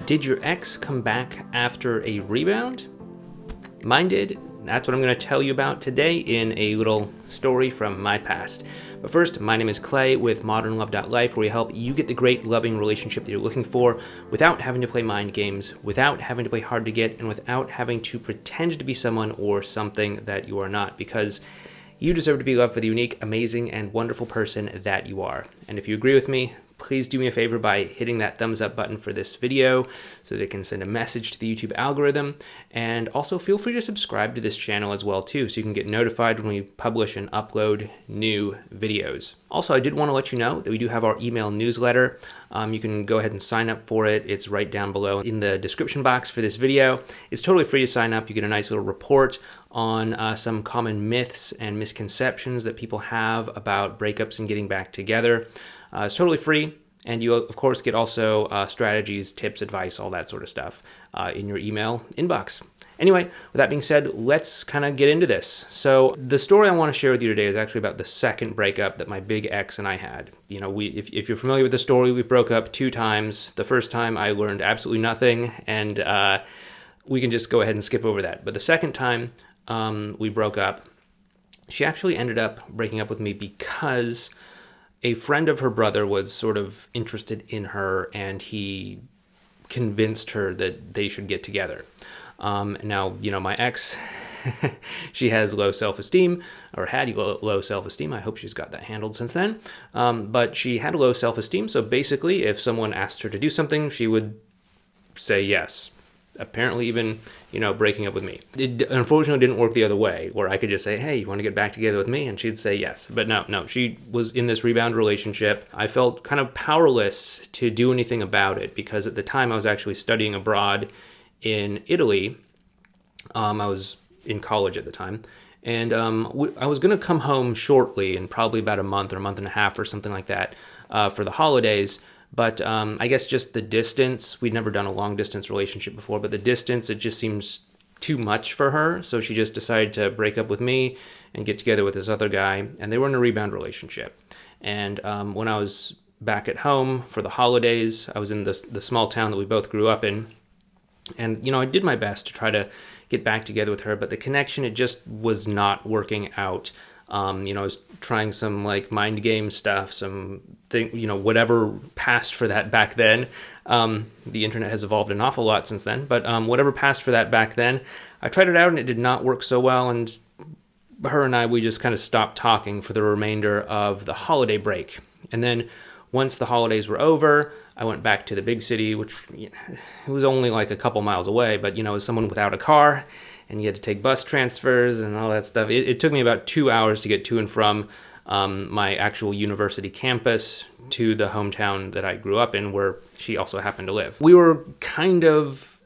Did your ex come back after a rebound? Mine did. That's what I'm going to tell you about today in a little story from my past. But first, my name is Clay with modernlove.life, where we help you get the great loving relationship that you're looking for without having to play mind games, without having to play hard to get, and without having to pretend to be someone or something that you are not, because you deserve to be loved for the unique, amazing, and wonderful person that you are. And if you agree with me, please do me a favor by hitting that thumbs up button for this video so that it can send a message to the YouTube algorithm. And also feel free to subscribe to this channel as well too, so you can get notified when we publish and upload new videos. Also, I did want to let you know that we do have our email newsletter. You can go ahead and sign up for it. It's right down below in the description box for this video. It's totally free to sign up. You get a nice little report on some common myths and misconceptions that people have about breakups and getting back together. It's totally free, and you, of course, get also strategies, tips, advice, all that sort of stuff in your email inbox. Anyway, with that being said, let's kind of get into this. So the story I want to share with you today is actually about the second breakup that my big ex and I had. You know, if you're familiar with the story, we broke up 2 times. The first time I learned absolutely nothing, and we can just go ahead and skip over that. But the second time we broke up, she actually ended up breaking up with me because a friend of her brother was sort of interested in her, and he convinced her that they should get together. Now, you know, my ex, she has low self-esteem, or had low self-esteem. I hope she's got that handled since then. But she had low self-esteem, so basically if someone asked her to do something, she would say yes. Apparently even, you know, breaking up with me. It unfortunately didn't work the other way, where I could just say, hey, you want to get back together with me? And she'd say yes. But no, she was in this rebound relationship. I felt kind of powerless to do anything about it, because at the time I was actually studying abroad in Italy. I was in college at the time. And I was going to come home shortly, in probably about a month or a month and a half or something like that, for the holidays. But I guess just the distance, we'd never done a long distance relationship before, but the distance, it just seems too much for her. So she just decided to break up with me and get together with this other guy. And they were in a rebound relationship. And when I was back at home for the holidays, I was in the small town that we both grew up in. And, you know, I did my best to try to get back together with her, but the connection, it just was not working out. You know, I was trying some like mind game stuff, whatever passed for that back then. The internet has evolved an awful lot since then, but whatever passed for that back then, I tried it out and it did not work so well. And her and I, we just kind of stopped talking for the remainder of the holiday break. And then once the holidays were over, I went back to the big city, which it was only like a couple miles away, but, you know, as someone without a car, and you had to take bus transfers and all that stuff. It took me about 2 hours to get to and from my actual university campus to the hometown that I grew up in, where she also happened to live. We were kind of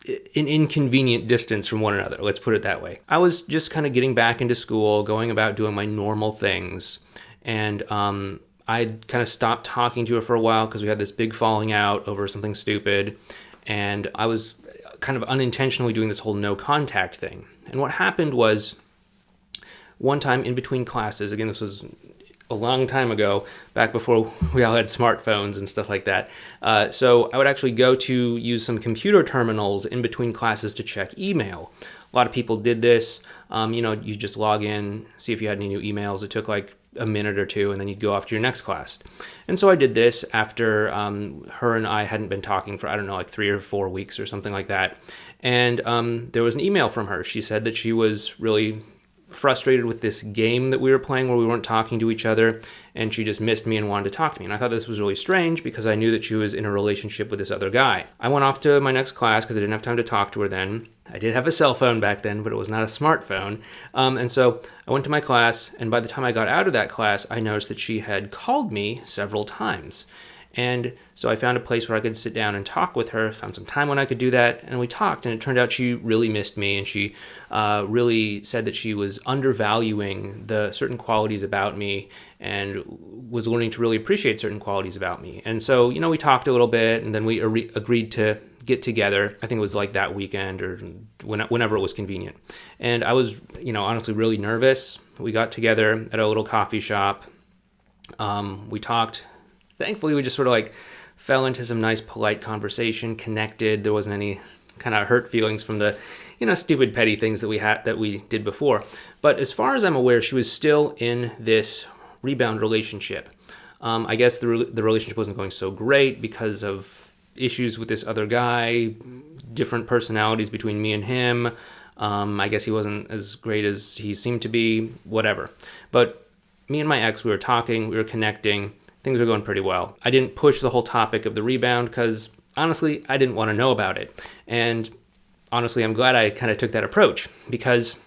an inconvenient distance from one another, let's put it that way. I was just kind of getting back into school, going about doing my normal things, and I'd kind of stopped talking to her for a while because we had this big falling out over something stupid, and I was kind of unintentionally doing this whole no contact thing. And what happened was, one time in between classes, again, this was a long time ago, back before we all had smartphones and stuff like that. So I would actually go to use some computer terminals in between classes to check email. A lot of people did this. You know, you just log in, see if you had any new emails. It took like a minute or two, and then you'd go off to your next class. And so I did this after her and I hadn't been talking for, I don't know, like 3 or 4 weeks or something like that. And there was an email from her. She said that she was really frustrated with this game that we were playing where we weren't talking to each other, and she just missed me and wanted to talk to me. And I thought this was really strange because I knew that she was in a relationship with this other guy. I went off to my next class because I didn't have time to talk to her then. I did have a cell phone back then, but it was not a smartphone. And so I went to my class, and by the time I got out of that class, I noticed that she had called me several times. And so I found a place where I could sit down and talk with her, found some time when I could do that, and we talked, and it turned out she really missed me, and she really said that she was undervaluing the certain qualities about me and was learning to really appreciate certain qualities about me. And so, you know, we talked a little bit, and then we agreed to get together. I think it was like that weekend or whenever it was convenient. And I was, you know, honestly really nervous. We got together at a little coffee shop. We talked. Thankfully, we just sort of like fell into some nice, polite conversation, connected. There wasn't any kind of hurt feelings from the, stupid, petty things that we did before. But as far as I'm aware, she was still in this rebound relationship. I guess the relationship wasn't going so great because of issues with this other guy, different personalities between me and him. I guess he wasn't as great as he seemed to be, whatever. But me and my ex, we were talking, we were connecting, things were going pretty well. I didn't push the whole topic of the rebound because, honestly, I didn't want to know about it. And honestly, I'm glad I kind of took that approach, because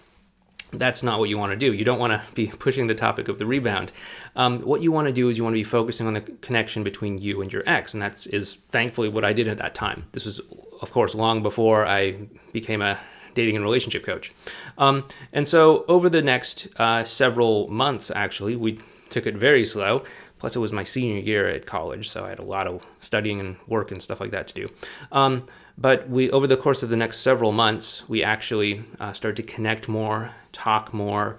that's not what you want to do. You don't want to be pushing the topic of the rebound. What you want to do is you want to be focusing on the connection between you and your ex, and that is thankfully what I did at that time. This was, of course, long before I became a dating and relationship coach. And so over the next several months, actually, we took it very slow. Plus, it was my senior year at college, so I had a lot of studying and work and stuff like that to do. But over the course of the next several months, we actually started to connect more, talk more,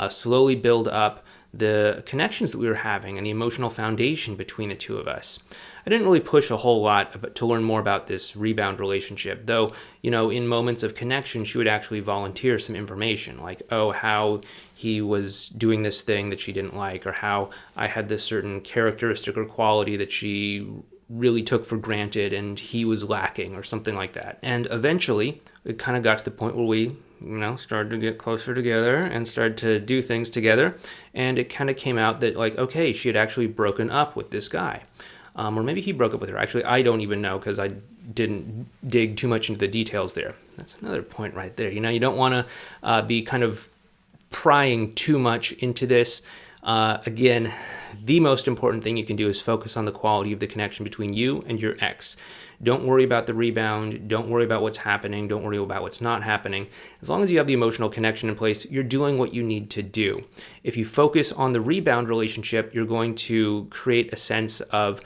slowly build up the connections that we were having and the emotional foundation between the two of us. I didn't really push a whole lot to learn more about this rebound relationship, though, in moments of connection, she would actually volunteer some information, like, how he was doing this thing that she didn't like, or how I had this certain characteristic or quality that she really took for granted and he was lacking, or something like that. And eventually, it kind of got to the point where we started to get closer together and started to do things together. And it kind of came out that, like, okay, she had actually broken up with this guy. Or maybe he broke up with her. Actually, I don't even know, because I didn't dig too much into the details there. That's another point right there. You don't want to be kind of prying too much into this. Again, the most important thing you can do is focus on the quality of the connection between you and your ex. Don't worry about the rebound. Don't worry about what's happening. Don't worry about what's not happening. As long as you have the emotional connection in place, you're doing what you need to do. If you focus on the rebound relationship, you're going to create a sense of,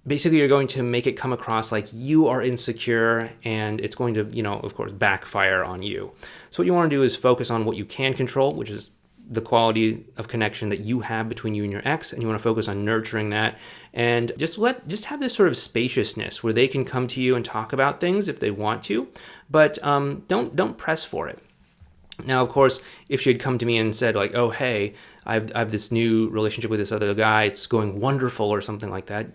basically, you're going to make it come across like you are insecure, and it's going to, of course, backfire on you. So what you want to do is focus on what you can control, which is the quality of connection that you have between you and your ex, and you want to focus on nurturing that, and just have this sort of spaciousness where they can come to you and talk about things if they want to, but don't press for it. Now, of course, if she had come to me and said, like, oh, hey, I have this new relationship with this other guy, it's going wonderful, or something like that,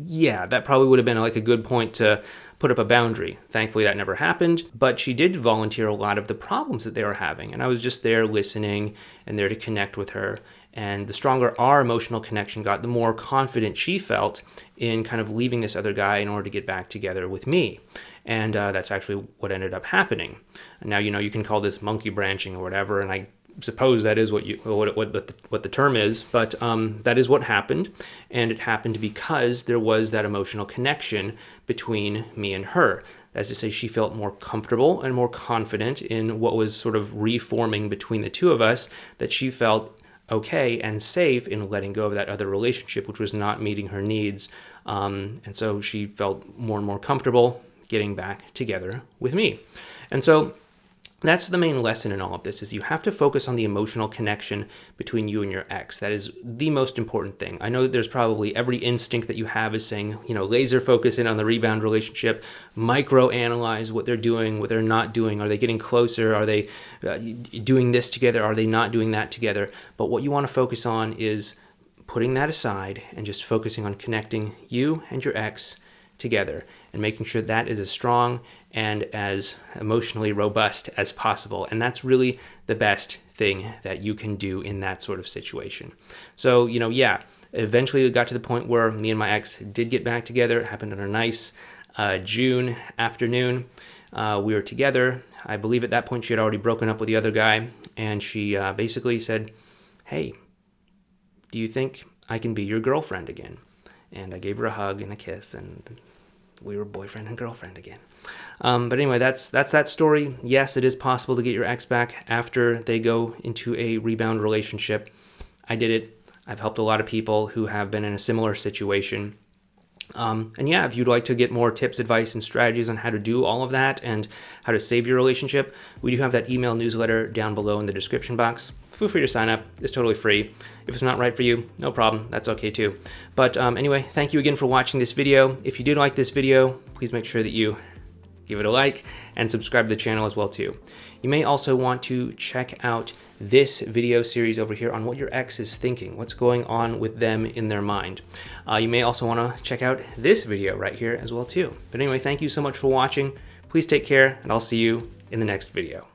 yeah, that probably would have been like a good point to put up a boundary. Thankfully, that never happened, but she did volunteer a lot of the problems that they were having, and I was just there listening and there to connect with her. And the stronger our emotional connection got, the more confident she felt in kind of leaving this other guy in order to get back together with me. And that's actually what ended up happening. And now, you can call this monkey branching or whatever, and I suppose that is what the term is, but that is what happened, and it happened because there was that emotional connection between me and her. That's to say, she felt more comfortable and more confident in what was sort of reforming between the two of us, that she felt okay and safe in letting go of that other relationship, which was not meeting her needs, and so she felt more and more comfortable getting back together with me. And so that's the main lesson in all of this, is you have to focus on the emotional connection between you and your ex. That is the most important thing. I know that there's probably every instinct that you have is saying, laser focus in on the rebound relationship, micro-analyze what they're doing, what they're not doing. Are they getting closer? Are they doing this together? Are they not doing that together? But what you want to focus on is putting that aside and just focusing on connecting you and your ex together and making sure that is as strong and as emotionally robust as possible. And that's really the best thing that you can do in that sort of situation. So, eventually it got to the point where me and my ex did get back together. It happened on a nice June afternoon. We were together. I believe at that point she had already broken up with the other guy. And she basically said, hey, do you think I can be your girlfriend again? And I gave her a hug and a kiss, and we were boyfriend and girlfriend again. But anyway, that's that story. Yes, it is possible to get your ex back after they go into a rebound relationship. I did it. I've helped a lot of people who have been in a similar situation. And yeah, if you'd like to get more tips, advice, and strategies on how to do all of that and how to save your relationship, we do have that email newsletter down below in the description box. Feel free to sign up. It's totally free. If it's not right for you, no problem. That's okay too. But anyway, thank you again for watching this video. If you did like this video, please make sure that you give it a like and subscribe to the channel as well too. You may also want to check out this video series over here on what your ex is thinking, what's going on with them in their mind. You may also want to check out this video right here as well too. But anyway, thank you so much for watching. Please take care, and I'll see you in the next video.